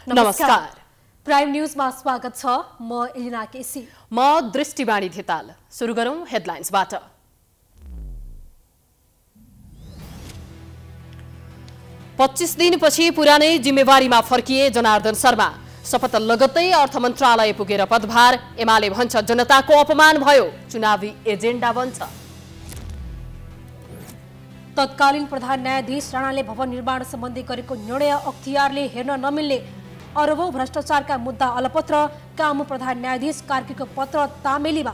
नमस्कार। प्राइम न्यूजमा स्वागत छ। म एलिना केसी। म दृष्टिवाणी धिताल। सुरु गरौं हेडलाइन्सबाट। 25 दिनपछि पुरानै जिम्मेवारीमा फर्किए जनार्दन शर्मा। शपथ लगत्तै अर्थ मन्त्रालय पुगेर पदभार। एमाले भन्छ जनताको अपमान भयो, चुनावी एजेन्डा बन्छ। तत्कालीन प्रधान न्यायाधीश राणाले भवन निर्माण सम्बन्धी गरेको निर्णय अख्तियारले हेर्न नमिल्ने। अरबौं भ्रष्टाचारका मुद्दा अलपत्र। कामु प्रधान न्यायाधीश कार्कीको पत्र तामेलीमा।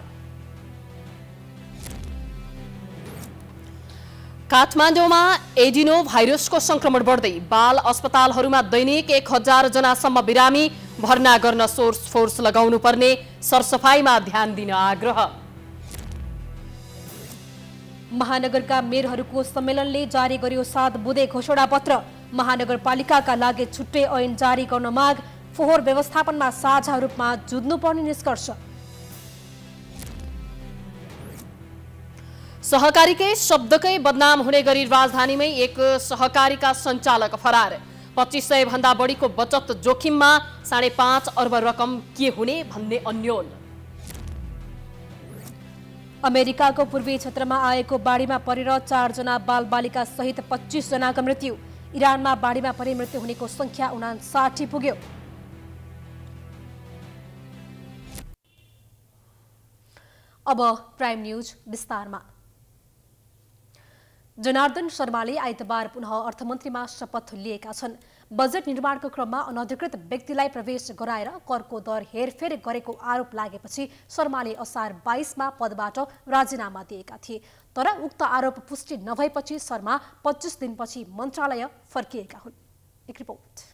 काठमाडौँमा एडिनो भाइरसको संक्रमण बढ्दै। बाल अस्पतालहरूमा दैनिक 1000 जनासम्म बिरामी। भर्ना गर्न सोर्स फोर्स लगाउनु पर्ने। सरसफाइमा ध्यान दिन आग्रह। महानगरका मेयरहरूको सम्मेलनले जारी गर्यो 7 बुँदे घोषणा पत्र। महानगरपालिकाका लागि छुट्टै ऐन जारी गर्न माग। फोहोर व्यवस्थापनमा साझा रूपमा जुझ्नुपर्ने निष्कर्ष। सहकारीकै शब्दकै बदनाम हुने गरी राजधानीमै एक सहकारीका सञ्चालक फरार। 2500 भन्दा बढीको बचत जोखिममा। 5.5 अर्ब रकम के हुने भन्ने अन्योल। अमेरिकाको पूर्वी क्षेत्रमा आएको बाढीमा परेर 4 जना बालबालिका सहित 25 जनाको मृत्यु। इरानमा बाढीमा परे मृत्यु हुनेको संख्या 59 पुग्यो। अब प्राइम न्यूज विस्तारमा। जनार्दन शर्माले आइतबार पुनः अर्थमन्त्रीमा शपथ लिएका छन्। बजेट निर्माणको क्रममा अनधिकृत व्यक्तिलाई प्रवेश गराएर करको दर हेरफेर गरेको आरोप लागेपछि शर्माले असार 22 मा पदबाट राजीनामा दिएका थिए। तर उक्त आरोप पुष्टि नभएपछि शर्मा 25 दिनपछि मन्त्रालय फर्किएका हुन्। एक रिपोर्ट।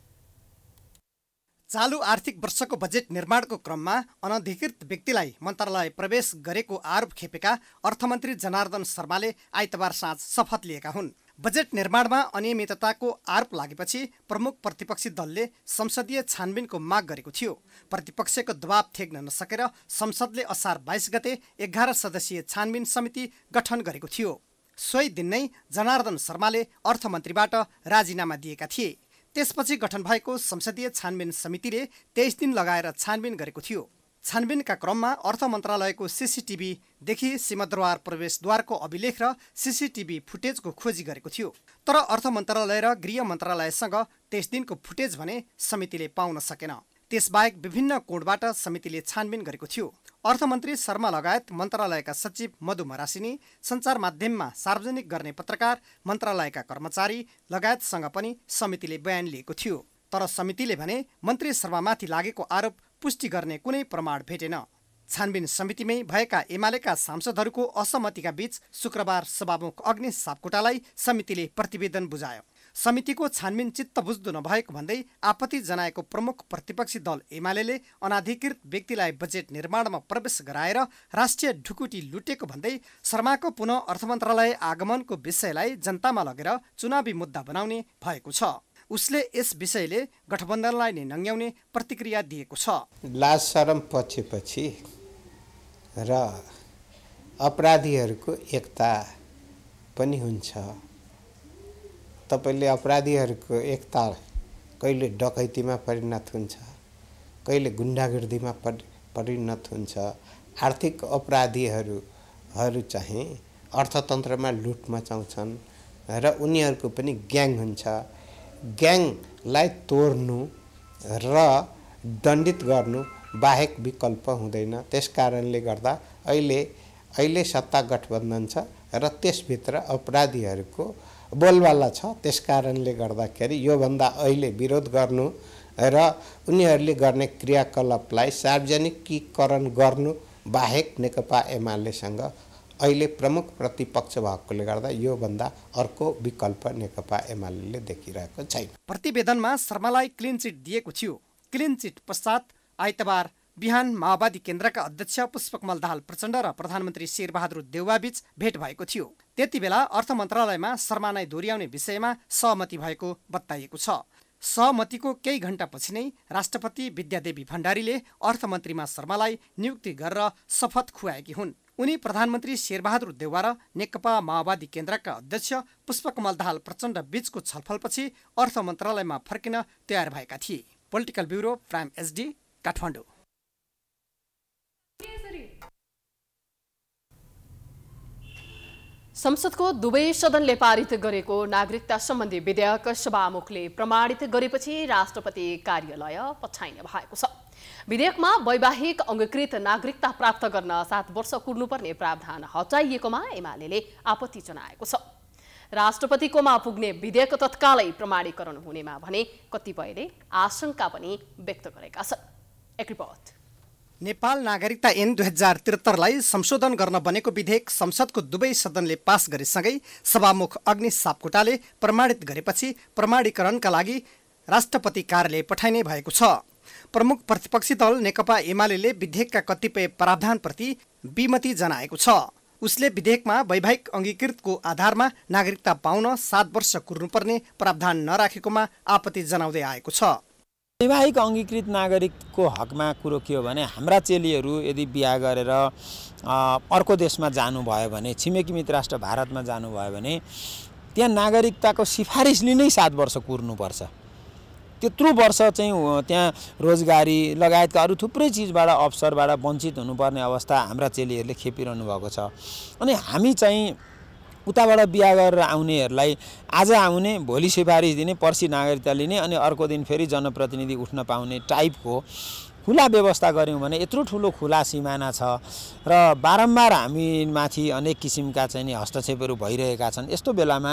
चालू आर्थिक वर्षको बजेट निर्माणको क्रममा अनधिकृत व्यक्तिलाई मन्त्रालय प्रवेश गरेको आरोप खेपेका अर्थमन्त्री जनार्दन शर्माले आइतबार साँझ शपथ लिएका हुन्। बजेट निर्माणमा अनियमितताको आरोप लागेपछि प्रमुख प्रतिपक्षी दलले संसदीय छानबिनको माग गरेको थियो। प्रतिपक्षको दबाव थेक्न नसकेर संसदले असार 22 गते 11 सदस्यीय छानबिन समिति गठन गरेको थियो। सोही दिन नै जनार्दन शर्माले अर्थमन्त्रीबाट राजीनामा दिएका थिए। त्यसपछि गठन भएको संसदीय छानबिन समितिले 23 दिन लगाएर छानबिन गरेको थियो। छानबिनका क्रममा अर्थ मन्त्रालयको सीसीटीभीदेखि सिंहदरबार प्रवेशद्वारको अभिलेख र सीसीटीभी फुटेजको खोजी गरेको थियो। तर अर्थ मन्त्रालय र गृह मन्त्रालयसँग 23 दिनको फुटेज भने समितिले पाउन सकेन। त्यसबाहेक विभिन्न कोणबाट समितिले छानबिन गरेको थियो। अर्थमन्त्री शर्मा लगायत मन्त्रालयका सचिव मधु मरासिनी, सञ्चार माध्यममा सार्वजनिक गर्ने पत्रकार, मन्त्रालयका कर्मचारी लगायतसँग पनि समितिले बयान लिएको थियो। तर समितिले भने मन्त्री शर्मामाथि लागेको आरोप पुष्टि गर्ने कुनै प्रमाण भेटेन। छानबिन समितिमै भएका एमालेका सांसदहरूको असहमतिका बीच शुक्रबार सभामुख अग्नि सापकोटालाई समितिले प्रतिवेदन बुझायो। समितिको छानबिन चित्त बुझ्दो नभएको भन्दै आपत्ति जनाएको प्रमुख प्रतिपक्षी दल एमालेले अनाधिकृत व्यक्तिलाई बजेट निर्माणमा प्रवेश गराएर राष्ट्रिय ढुकुटी लुटेको भन्दै शर्माको पुनः अर्थमन्त्रालय आगमनको विषयलाई जनतामा लगेर चुनावी मुद्दा बनाउने भएको छ। उसले यस विषयले गठबन्धनलाई नै नङ्ग्याउने प्रतिक्रिया दिएको छ। लाज शरम पछि र अपराधीहरूको एकता पनि हुन्छ। तपाईले अपराधीहरूको एकता कहिले डकैतीमा परिणत हुन्छ, कहिले गुण्डागर्दीमा परिणत हुन्छ। आर्थिक अपराधीहरू चाहिँ अर्थतन्त्रमा लुट मचाउँछन् र उनीहरूको पनि ग्याङ हुन्छ। ग्याङलाई तोड्नु र दण्डित गर्नु बाहेक विकल्प हुँदैन। त्यसकारणले गर्दा अहिले सत्ता गठबन्धन छ र त्यसभित्र अपराधीहरूको बोलबाला छ। त्यसकारणले गर्दाखेरि योभन्दा अहिले विरोध गर्नु र उनीहरूले गर्ने क्रियाकलापलाई सार्वजनिकीकरण गर्नु बाहेक नेकपा एमालेसँग अहिले प्रमुख प्रतिपक्ष भएकोले गर्दा योभन्दा अर्को विकल्प नेकपा एमाले देखिरहेको छैन। प्रतिवेदनमा शर्मालाई क्लिन चिट दिएको थियो। क्लिन चिट पश्चात आइतबार बिहान माओवादी केन्द्रका अध्यक्ष पुष्पकमल दाहाल प्रचण्ड र प्रधानमन्त्री शेरबहादुर देउवाबीच भेट भएको थियो। त्यति बेला अर्थ मन्त्रालयमा शर्मा नै दोहोर्याउने विषयमा सहमति भएको बताइएको छ। सहमतिको केही घण्टापछि नै राष्ट्रपति विद्यादेवी भण्डारीले अर्थमन्त्रीमा शर्मालाई नियुक्ति गरेर शपथ खुवाएकी हुन्। उनी प्रधानमन्त्री शेरबहादुर देउवा र नेकपा माओवादी केन्द्रका अध्यक्ष पुष्पकमल दाहाल प्रचण्ड बीचको छलफलपछि अर्थ मन्त्रालयमा फर्किन तयार भएका थिए। Political bureau prime HD Kathmandu. संसदको दुवै सदनले पारित गरेको नागरिकता सम्बन्धी विधेयक सभामुखले प्रमाणित गरेपछि राष्ट्रपति कार्यालय पछाइने भएको छ। विधेयकमा वैवाहिक अंगीकृत नागरिकता प्राप्त गर्न 7 वर्ष कुर्नुपर्ने प्रावधान हटाइएकोमा एमाले आपत्ति जनाएको छ। राष्ट्रपतिकोमा पुग्ने विधेयक तत्कालै प्रमाणीकरण हुनेमा भने कतिपयले आशंका पनि व्यक्त गरेका छन्। एक रिपोर्ट। नेपाल नागरिकता ऐन 2073लाई संशोधन गर्न बनेको विधेयक संसदको दुवै सदनले पास गरेसँगै सभामुख अग्नि सापकोटाले प्रमाणित गरेपछि प्रमाणीकरणका लागि राष्ट्रपति कार्यालय पठाइने भएको छ। प्रमुख प्रतिपक्षी दल नेकपा एमाले विधेयकका कतिपय प्रावधानप्रति विमति जनाएको छ। उसले विधेयकमा वैवाहिक अंगीकृतको आधारमा नागरिकता पाउन 7 वर्ष कुर्नुपर्ने प्रावधान नराखेकोमा आपत्ति जनाउँदै आएको छ। वैवाहिक अंगीकृत नागरिकको हकमा कुरो के हो भने हाम्रा चेलीहरू यदि बिहा गरेर अर्को देशमा जानुभयो भने, छिमेकी मित्र राष्ट्र भारतमा जानुभयो भने त्यहाँ नागरिकताको सिफारिस लिनै 7 वर्ष कुर्नुपर्छ। त्यत्रो वर्ष चाहिँ त्यहाँ रोजगारी लगायतका अरू थुप्रै चिजबाट अवसरबाट वञ्चित हुनुपर्ने अवस्था हाम्रा चेलीहरूले खेपिरहनु भएको छ। अनि हामी चाहिँ उताबाट बिहा गरेर आउनेहरूलाई आज आउने, भोलि सिफारिस दिने, पर्सि नागरिकता लिने अनि अर्को दिन फेरि जनप्रतिनिधि उठ्न पाउने टाइपको खुला व्यवस्था गऱ्यौँ भने यत्रो ठुलो खुला सिमाना छ र बारम्बार हामी माथि अनेक किसिमका चाहिँ नि हस्तक्षेपहरू भइरहेका छन्। यस्तो बेलामा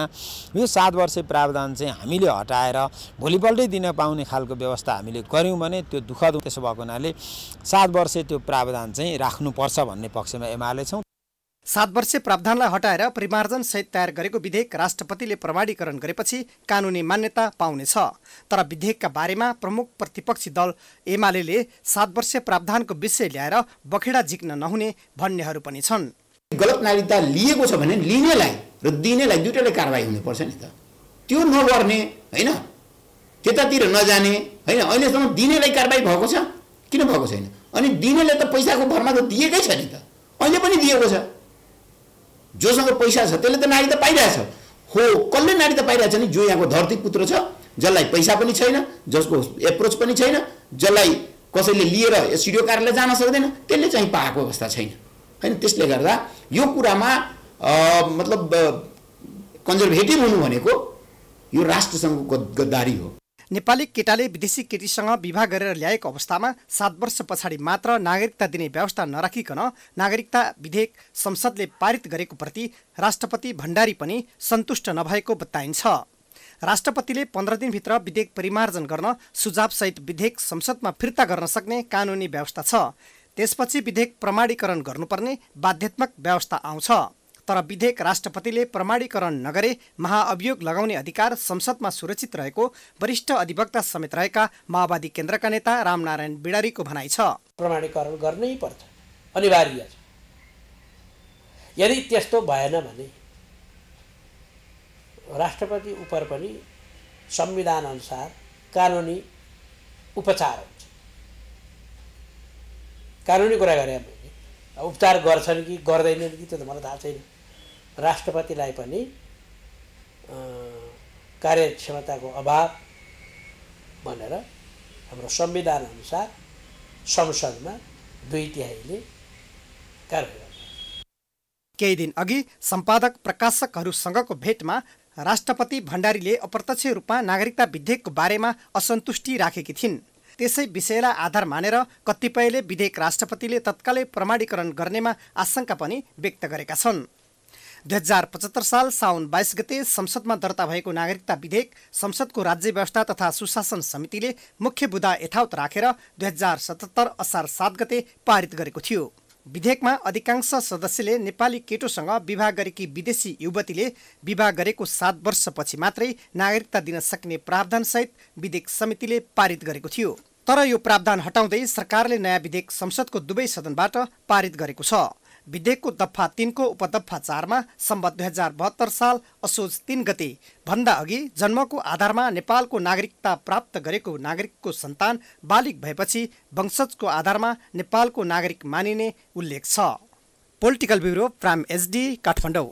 यो 7 वर्षे प्रावधान चाहिँ हामीले हटाएर भोलिपल्टै दिन पाउने खालको व्यवस्था हामीले गऱ्यौँ भने त्यो दुःखद। त्यसो भएको हुनाले 7 वर्षे त्यो प्रावधान चाहिँ राख्नुपर्छ भन्ने पक्षमा एमाले छौँ। 7 वर्षे प्रावधानलाई हटाएर परिमार्जन सहित तयार गरेको विधेयक राष्ट्रपतिले प्रमाणीकरण गरेपछि कानुनी मान्यता पाउनेछ। तर विधेयकका बारेमा प्रमुख प्रतिपक्षी दल एमाले 7 वर्षे प्रावधानको विषय ल्याएर बखेडा झिक्न नहुने भन्नेहरू पनि छन्। गलत नागरिकता लिएको छ भने लिनेलाई र दिनेलाई दुईटैले कारबाही हुनुपर्छ नि त। त्यो नगर्ने हैन, त्यतातिर नजाने हैन, अहिलेसम्म दिनेलाई कारबाही भएको छ किन भएको छैन? अनि दिनेले त पैसाको भरमा त दिएकै छ नि त, अहिले पनि दिएको छ। जोसँग पैसा छ त्यसले त नागरिकता पाइरहेछ। हो, कसले नागरिकता पाइरहेछ नि? जो यहाँको धरती पुत्र छ, जसलाई पैसा पनि छैन, जसको एप्रोच पनि छैन, जसलाई कसैले लिएर एसडिओ कार्यालय जान सक्दैन, त्यसले चाहिँ पाएको अवस्था छैन हैन। त्यसले गर्दा यो कुरामा मतलब कन्जर्भेटिभ हुनु भनेको यो राष्ट्रसँगको गद्दारी हो। नेपाली केटाले विदेशी केटीसँग विवाह गरेर ल्याएको अवस्थामा 7 वर्ष पछाडि मात्र नागरिकता दिने व्यवस्था नराखिकन नागरिकता विधेयक संसदले पारित गरेको प्रति राष्ट्रपति भण्डारी पनि सन्तुष्ट नभएको बताइन्छ। राष्ट्रपतिले 15 दिनभित्र विधेयक परिमार्जन गर्न सुझावसहित विधेयक संसदमा फिर्ता गर्न सक्ने कानुनी व्यवस्था छ। त्यसपछि विधेयक प्रमाणीकरण गर्नुपर्ने बाध्यात्मक व्यवस्था आउँछ। तर विधेयक राष्ट्रपतिले प्रमाणीकरण नगरे महाअभियोग लगाउने अधिकार संसदमा सुरक्षित रहेको वरिष्ठ अधिवक्ता समेत रहेका माओवादी केन्द्रका नेता रामनारायण बिडारीको भनाइ छ। प्रमाणीकरण गर्नै पर्छ, अनिवार्य छ। यदि त्यस्तो भएन भने राष्ट्रपति उप पनि संविधान अनुसार कानुनी उपचार हुन्छ। कानुनी कुरा गरे मैले, उपचार गर्छन् कि गर्दैनन् कि त्यो त मलाई थाहा छैन। राष्ट्रपतिलाई पनि कार्यक्षमताको अभाव भनेर हाम्रो संविधान अनुसार संसदमा 2/3ले कारबाही गर्छ। केही दिन अघि सम्पादक प्रकाशकहरूसँगको भेटमा राष्ट्रपति भण्डारीले अप्रत्यक्ष रूपमा नागरिकता विधेयकको बारेमा असन्तुष्टि राखेकी थिइन्। त्यसै विषयलाई आधार मानेर कतिपयले विधेयक राष्ट्रपतिले तत्कालै प्रमाणीकरण गर्नेमा आशंका पनि व्यक्त गरेका छन्। 2075 साल साउन 22 गते संसदमा दर्ता भएको नागरिकता विधेयक संसदको राज्य व्यवस्था तथा सुशासन समितिले मुख्य बुँदा यथावत राखेर 2077 असार 7 गते पारित गरेको थियो। विधेयकमा अधिकांश सदस्यले नेपाली केटोसँग विवाह गरेकी विदेशी युवतीले विवाह गरेको 7 वर्षपछि मात्रै नागरिकता दिन सक्ने प्रावधानसहित विधेयक समितिले पारित गरेको थियो। तर यो प्रावधान हटाउँदै सरकारले नयाँ विधेयक संसदको दुवै सदनबाट पारित गरेको छ। विधेयकको दफा 3 को उपदफा 4 मा सम्बत 2072 साल असोज 3 गते भन्दा अघि जन्मको आधारमा नेपालको नागरिकता प्राप्त गरेको नागरिकको सन्तान बालिग भएपछि वंशजको आधारमा नेपालको नागरिक मानिने उल्लेख छ। Political bureau prime HD Kathmandu.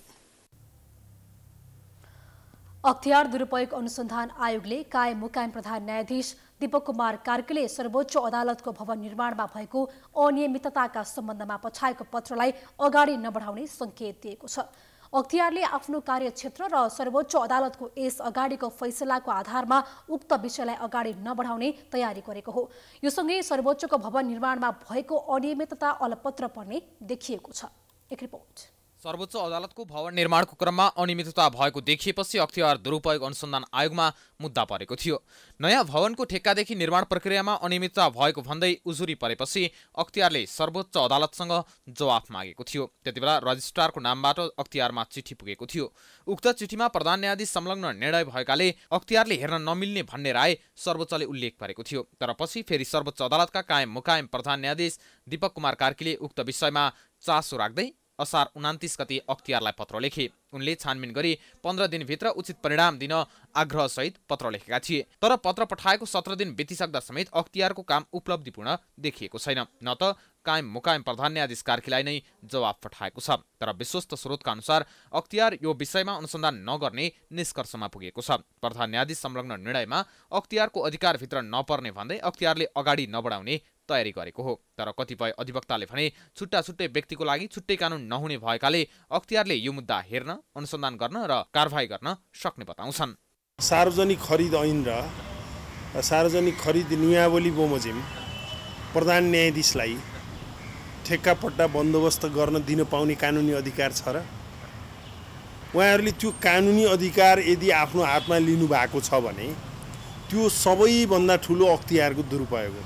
अख्तियार दुरुपयोग अनुसन्धान आयोगले कायम मुकायम प्रधान न्यायाधीश दीपक कुमार कार्कीले सर्वोच्च अदालतको भवन निर्माणमा भएको अनियमितताका सम्बन्धमा पठाएको पत्रलाई अगाडि नबढाउने संकेत दिएको छ। अख्तियारले आफ्नो कार्यक्षेत्र र सर्वोच्च अदालतको यस अगाडिको फैसलाको आधारमा उक्त विषयलाई अगाडि नबढाउने तयारी गरेको हो। यो सँगै सर्वोच्चको भवन निर्माणमा भएको अनियमितता अलपत्र पर्ने देखिएको छ। एक रिपोर्ट। सर्वोच्च अदालतको भवन निर्माणको क्रममा अनियमितता भएको देखिएपछि अख्तियार दुरुपयोग अनुसन्धान आयोगमा मुद्दा परेको थियो। नयाँ भवनको ठेक्कादेखि निर्माण प्रक्रियामा अनियमितता भएको भन्दै उजुरी परेपछि अख्तियारले सर्वोच्च अदालतसँग जवाफ मागेको थियो। त्यतिबेला रजिस्ट्रारको नामबाट अख्तियारमा चिठी पुगेको थियो। उक्त चिठीमा प्रधान न्यायाधीश संलग्न निर्णय भएकाले अख्तियारले हेर्न नमिल्ने भन्ने राय सर्वोच्चले उल्लेख गरेको थियो। तर पछि फेरि सर्वोच्च अदालतका कायम मुकायम प्रधान न्यायाधीश दीपक कुमार कार्कीले उक्त विषयमा चासो राख्दै असार 29 गते अख्तियारलाई पत्र लेखे। उनले छानबिन गरी 15 दिनभित्र उचित परिणाम दिन आग्रहसहित पत्र लेखेका थिए। तर पत्र पठाएको 17 दिन बितिसक्दा समेत अख्तियारको काम उपलब्धिपूर्ण देखिएको छैन। न त कायम मुकायम प्रधान न्यायाधीश कार्कीलाई नै जवाफ पठाएको छ। तर विश्वस्त स्रोतका अनुसार अख्तियार यो विषयमा अनुसन्धान नगर्ने निष्कर्षमा पुगेको छ। प्रधान न्यायाधीश संलग्न निर्णयमा अख्तियारको अधिकारभित्र नपर्ने भन्दै अख्तियारले अगाडि नबढाउने तयारी गरेको हो। तर कतिपय अधिवक्ताले भने छुट्टा छुट्टै व्यक्तिको लागि छुट्टै कानुन नहुने भएकाले अख्तियारले यो मुद्दा हेर्न, अनुसन्धान गर्न र कारबाही गर्न सक्ने बताउँछन्। सार्वजनिक खरिद ऐन र सार्वजनिक खरिद नियमावली बमोजिम प्रधान न्यायाधीशलाई ठेक्कापट्टा बन्दोबस्त गर्न दिन पाउने कानुनी अधिकार छ र उहाँहरूले त्यो कानुनी अधिकार यदि आफ्नो हातमा लिनुभएको छ भने त्यो सबैभन्दा ठुलो अख्तियारको दुरुपयोग हो।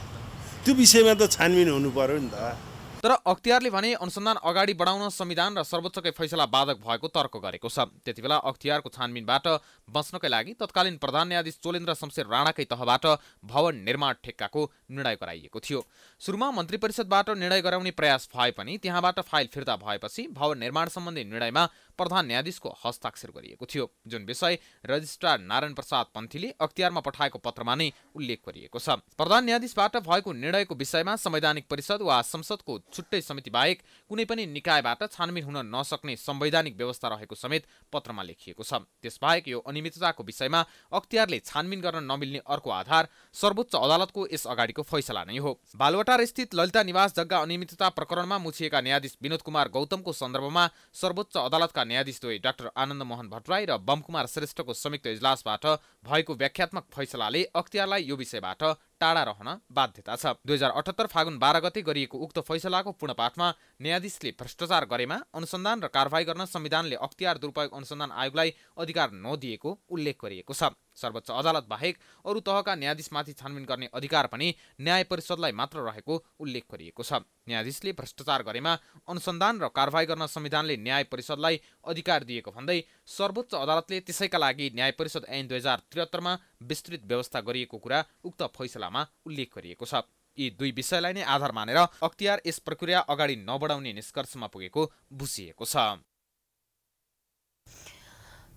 त्यो विषयमा त छानबिन हुनु पर्यो नि त। तर अख्तियारले भने अनुसन्धान अगाडि बढाउन संविधान र सर्वोच्चकै फैसला बाधक भएको तर्क गरेको छ। त्यतिबेला अख्तियारको छानबिनबाट बच्नकै लागि तत्कालीन प्रधान न्यायाधीश चोलेन्द्र शमशेर राणाकै तहबाट भवन निर्माण ठेक्काको निर्णय गराइएको थियो। सुरुमा मन्त्री परिषदबाट निर्णय गराउने प्रयास भए पनि त्यहाँबाट फाइल फिर्ता भएपछि भवन निर्माण सम्बन्धी निर्णयमा प्रधान न्यायाधीशको हस्ताक्षर गरिएको थियो। जुन विषय रजिस्ट्रार नारायण प्रसाद पन्थीले अख्तियारमा पठाएको पत्रमा नै उल्लेख गरिएको छ। प्रधान न्यायाधीशबाट भएको निर्णयको विषयमा संवैधानिक परिषद वा संसदको छुट्टै समिति बाहेक कुनै पनि निकायबाट छानबिन हुन नसक्ने संवैधानिक व्यवस्था रहेको समेत पत्रमा लेखिएको छ। त्यसबाहेक यो अनियमितताको विषयमा अख्तियारले छानबिन गर्न नमिल्ने अर्को आधार सर्वोच्च अदालतको यस अगाडिको फैसला नै हो। बालुवाटार स्थित ललिता निवास जग्गा अनियमितता प्रकरणमा मुछिएका न्यायाधीश विनोद कुमार गौतमको सन्दर्भमा सर्वोच्च अदालतका न्यायाधीशद्वय डाक्टर आनन्द मोहन भट्टराई र बमकुमार श्रेष्ठको संयुक्त इजलासबाट भएको व्याख्यात्मक फैसलाले अख्तियारलाई यो विषयबाट टाढा रहन बाध्यता छ। 2078 फागुन 12 गते गरिएको उक्त फैसलाको पूर्णपाठमा न्यायाधीशले भ्रष्टाचार गरेमा अनुसन्धान र कारबाही गर्न संविधानले अख्तियार दुरुपयोग अनुसन्धान आयोगलाई अधिकार नदिएको उल्लेख गरिएको छ। सर्वोच्च अदालत बाहेक अरू तहका न्यायाधीशमाथि छानबिन गर्ने अधिकार पनि न्याय परिषदलाई मात्र रहेको उल्लेख गरिएको छ। न्यायाधीशले भ्रष्टाचार गरेमा अनुसन्धान र कारबाही गर्न संविधानले न्याय परिषदलाई अधिकार दिएको भन्दै सर्वोच्च अदालतले त्यसैका लागि न्याय परिषद ऐन 2073 मा विस्तृत व्यवस्था गरिएको कुरा उक्त फैसलामा उल्लेख गरिएको छ। यी दुई विषयलाई नै आधार मानेर अख्तियार यस प्रक्रिया अगाडि नबढाउने निष्कर्षमा पुगेको बुझिएको छ।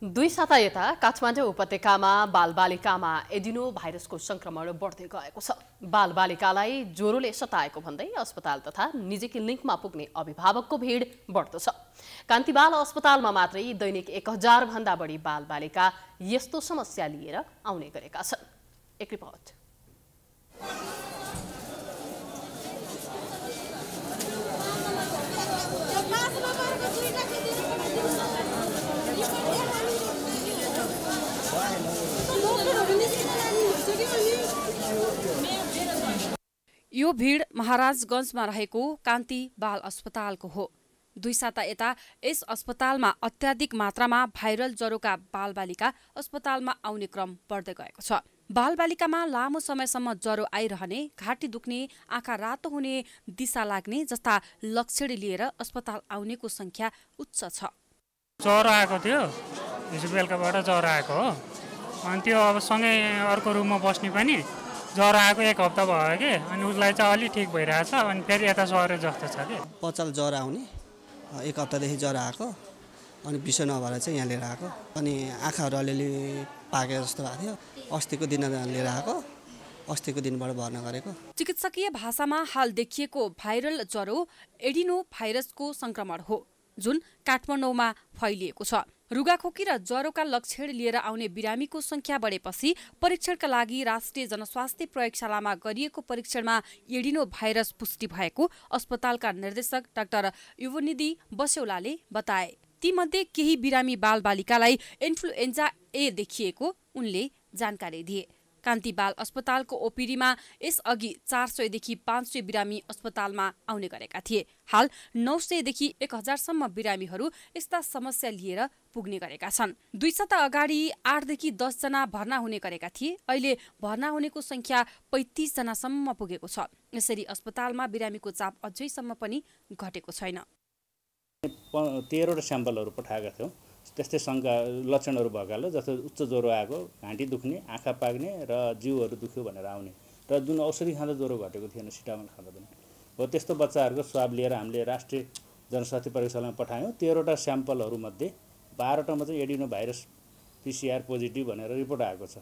2 साता यता काठमाडौँ उपत्यकामा बालबालिकामा एडिनो भाइरसको संक्रमण बढ्दै गएको छ। बालबालिकालाई ज्वरोले सताएको भन्दै अस्पताल तथा निजी क्लिनिकमा पुग्ने अभिभावकको भिड बढ्दो छ। कान्तिबाल अस्पतालमा मात्रै दैनिक 1000 भन्दा बढी बालबालिका यस्तो समस्या लिएर आउने गरेका छन्। एक रिपोर्ट। यो भिड महाराजगञ्जमा रहेको कान्ति बाल अस्पतालको हो। 2 साता यता यस अस्पतालमा अत्याधिक मात्रामा भाइरल ज्वरोका बालबालिका अस्पतालमा आउने क्रम बढ्दै गएको छ। बालबालिकामा लामो समयसम्म ज्वरो आइरहने, घाँटी दुख्ने, आँखा रातो हुने, दिशा लाग्ने जस्ता लक्षण लिएर अस्पताल आउनेको संख्या उच्च छ। ज्वरो आएको थियो, हिजो बेलुकाबाट ज्वरो आएको हो। अनि त्यो अब सँगै अर्को रुममा बस्ने पनि ज्वरो आएको 1 हप्ता भयो कि, अनि उसलाई चाहिँ अलि ठिक भइरहेछ। अनि फेरि यता सर्यो जस्तो छ कि पचाल ज्वरो आउने 1 हप्तादेखि ज्वरो आएको, अनि विषय नभएर चाहिँ यहाँ लिएर आएको। अनि आँखाहरू अलिअलि पाके जस्तो भएको थियो, अस्तिको दिन लिएर आएको, अस्तिको दिनबाट भर्ना गरेको। चिकित्सकीय भाषामा हाल देखिएको भाइरल ज्वरो एडिनो भाइरसको संक्रमण हो, जुन काठमाडौँमा फैलिएको छ। रुगाखोकी र ज्वरोका लक्षण लिएर आउने बिरामीको संख्या बढेपछि परीक्षणका लागि राष्ट्रिय जनस्वास्थ्य प्रयोगशालामा गरिएको परीक्षणमा एडिनो भाइरस पुष्टि भएको अस्पतालका निर्देशक डाक्टर युवनिधि बस्यौलाले बताए। तीमध्ये केही बिरामी बालबालिकालाई इन्फ्लुएन्जा ए देखिएको उनले जानकारी दिए। कान्ति बाल अस्पतालको ओपिडीमा यसअघि 400 देखि 500 बिरामी अस्पतालमा आउने गरेका थिए। हाल 900 देखि 1000 सम्म बिरामीहरू यस्ता समस्या लिएर पुग्ने गरेका छन्। 2 सप्ताह अगाडि 8 देखि 10 जना भर्ना हुने गरेका थिए। अहिले भर्ना हुनेको संख्या 35 जनासम्म पुगेको छ। यसरी अस्पतालमा बिरामीको चाप अझैसम्म पनि घटेको छैन। 13वटा स्याम्पलहरू पठाएका थियौँ। त्यस्तै शङ्का लक्षणहरू भएकाले जस्तो उच्च ज्वरो आएको, घाँटी दुख्ने, आँखा पाक्ने र जिउहरू दुख्यो भनेर आउने र जुन औषधि खाँदा ज्वरो घटेको थिएन सिटामोल खाँदा पनि हो त्यस्तो बच्चाहरूको स्वाब लिएर हामीले राष्ट्रिय जनस्वास्थ्य प्रयोगशालामा पठायौँ। 13वटा स्याम्पलहरूमध्ये 12वटामा चाहिँ एडिनो भाइरस PCR पोजिटिभ भनेर रिपोर्ट आएको छ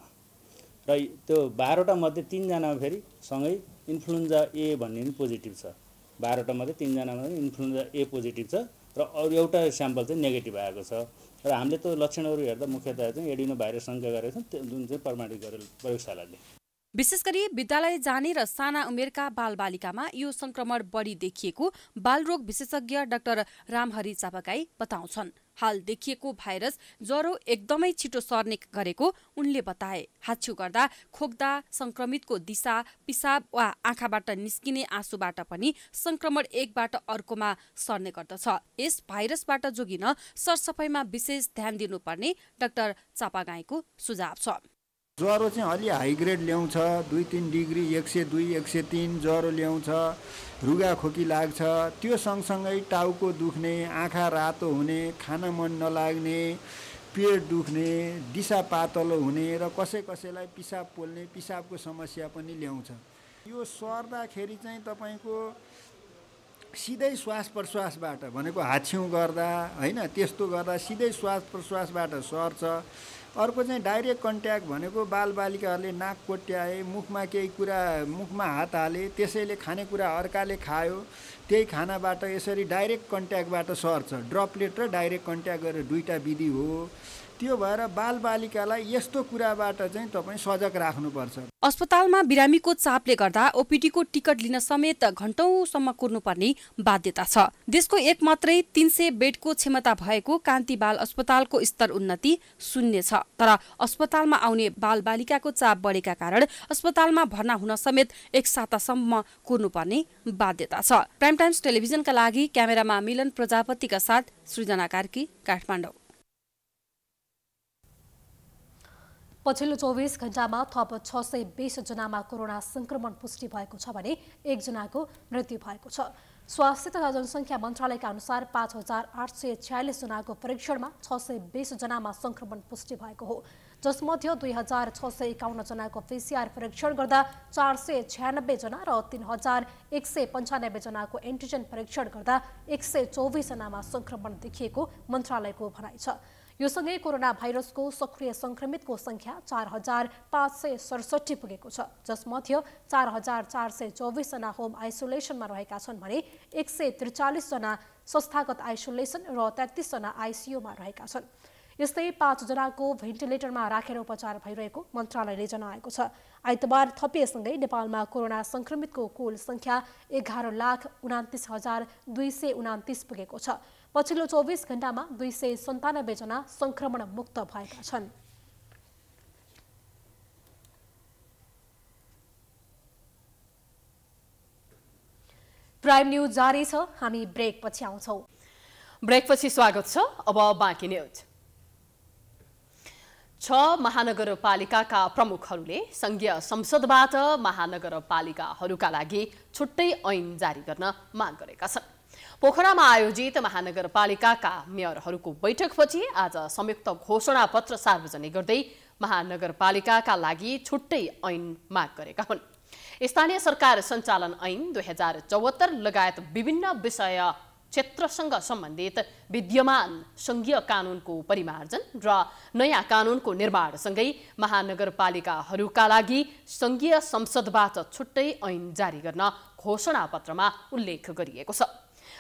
र त्यो 12वटा मध्ये 3 जनामा फेरि सँगै इन्फ्लुएन्जा ए भन्ने पनि पोजिटिभ छ। 12वटा मध्ये 3 जनामा इन्फ्लुएन्जा ए पोजिटिभ छ र अरू एउटा स्याम्पल चाहिँ नेगेटिभ आएको छ र हामीले त्यो लक्षणहरू हेर्दा मुख्यतया चाहिँ एडिनो भाइरस शङ्का गरेका छौँ जुन चाहिँ प्रमाणित गरेर प्रयोगशालाले। विशेष गरी विद्यालय जाने र साना उमेरका बालबालिकामा यो संक्रमण बढी देखिएको बालरोग विशेषज्ञ डाक्टर रामहरि चापागाई बताउँछन्। हाल देखिएको भाइरस ज्वरो एकदमै छिटो सर्ने गरेको उनले बताए। हाच्छिउ गर्दा, खोक्दा संक्रमितको दिशा, पिसाब वा आँखाबाट निस्किने आँसुबाट पनि संक्रमण एकबाट अर्कोमा सर्ने गर्दछ। यस भाइरसबाट जोगिन सरसफाइमा विशेष ध्यान दिनुपर्ने डाक्टर चापागाईको सुझाव छ। ज्वरो चाहिँ अलि हाई ग्रेड ल्याउँछ, 2-3 डिग्री 102 103 ज्वरो ल्याउँछ, रुगाखोकी लाग्छ। त्यो सँगसँगै टाउको दुख्ने, आँखा रातो हुने, खान मन नलाग्ने, पेट दुख्ने, दिशा पातलो हुने र कसैलाई पिसाब पोल्ने, पिसाबको समस्या पनि ल्याउँछ। यो सर्दाखेरि चाहिँ तपाईको सिधै श्वास प्रश्वासबाट भनेको हाच्छिउँ गर्दा हैन त्यस्तो गर्दा सिधै श्वास प्रश्वासबाट सर्छ। अर्को चाहिँ डाइरेक्ट कन्ट्याक्ट भनेको बालबालिकाहरूले नाक कोट्याए, मुखमा केही कुरा मुखमा हात हाले, त्यसैले खानेकुरा अर्काले खायो, त्यही खानाबाट यसरी डाइरेक्ट कन्ट्याक्टबाट सर्छ। ड्रपलेट र डाइरेक्ट कन्ट्याक्ट गरेर दुईटा विधि हो। त्यो भएर बालबालिकालाई यस्तो कुराबाट चाहिँ तपाईँ सजग राख्नुपर्छ। अस्पतालमा बिरामीको चापले गर्दा ओपिडीको टिकट लिन समेत घण्टौँसम्म कुर्नुपर्ने बाध्यता छ। देशको एक मात्रै 300 बेडको क्षमता भएको कान्ति बाल अस्पतालको स्तर उन्नति 0 छ। तर अस्पतालमा आउने बालबालिकाको चाप बढेका कारण अस्पतालमा भर्ना हुन समेत 1 सातासम्म कुर्नुपर्ने बाध्यता छ। प्राइम टाइम्स टेलिभिजनका लागि क्यामेरामा मिलन प्रजापतिका साथ सृजना कार्की, काठमाडौँ। पछिल्लो 24 घण्टामा थप 620 जनामा कोरोना संक्रमण पुष्टि भएको छ भने 1 जनाको मृत्यु भएको छ। स्वास्थ्य तथा जनसङ्ख्या मन्त्रालयका अनुसार 5846 जनाको परीक्षणमा 620 जनामा संक्रमण पुष्टि भएको हो, जसमध्ये 2651 जनाको PCR परीक्षण गर्दा 496 जना र 3195 जनाको एन्टिजन परीक्षण गर्दा 124 जनामा संक्रमण देखिएको मन्त्रालयको भनाइ छ। यो सँगै कोरोना भाइरसको सक्रिय संक्रमितको संख्या 4567 पुगेको छ, जसमध्ये 4424 जना होम आइसोलेसनमा रहेका छन् भने 143 जना संस्थागत आइसोलेसन र 33 जना आइसियुमा रहेका छन्। यस्तै 5 जनाको भेन्टिलेटरमा राखेर उपचार भइरहेको मन्त्रालयले जनाएको छ। आइतबार थपिएसँगै नेपालमा कोरोना संक्रमितको कुल संख्या 11,29,229 पुगेको छ। पछिल्लो 24 घण्टामा 297 जना संक्रमण मुक्त भएका छन्। प्राइम न्यूज जारी छ, हामी ब्रेक पछि आउँछौं। ब्रेक पछि स्वागत छ। अब बाँकी न्यूज। 6 महानगरपालिकाका प्रमुखहरूले संघीय संसदबाट महानगरपालिकाहरूका लागि छुट्टै ऐन जारी गर्न माग गरेका छन्। पोखरामा आयोजित महानगरपालिकाका मेयरहरूको बैठकपछि आज संयुक्त घोषणा पत्र सार्वजनिक गर्दै महानगरपालिकाका लागि छुट्टै ऐन माग गरेका हुन्। स्थानीय सरकार सञ्चालन ऐन 2074 लगायत विभिन्न विषय क्षेत्रसँग सम्बन्धित विद्यमान संघीय कानूनको परिमार्जन र नयाँ कानूनको निर्माणसँगै महानगरपालिकाहरूका लागि संघीय संसदबाट छुट्टै ऐन जारी गर्न घोषणा पत्रमा उल्लेख गरिएको छ।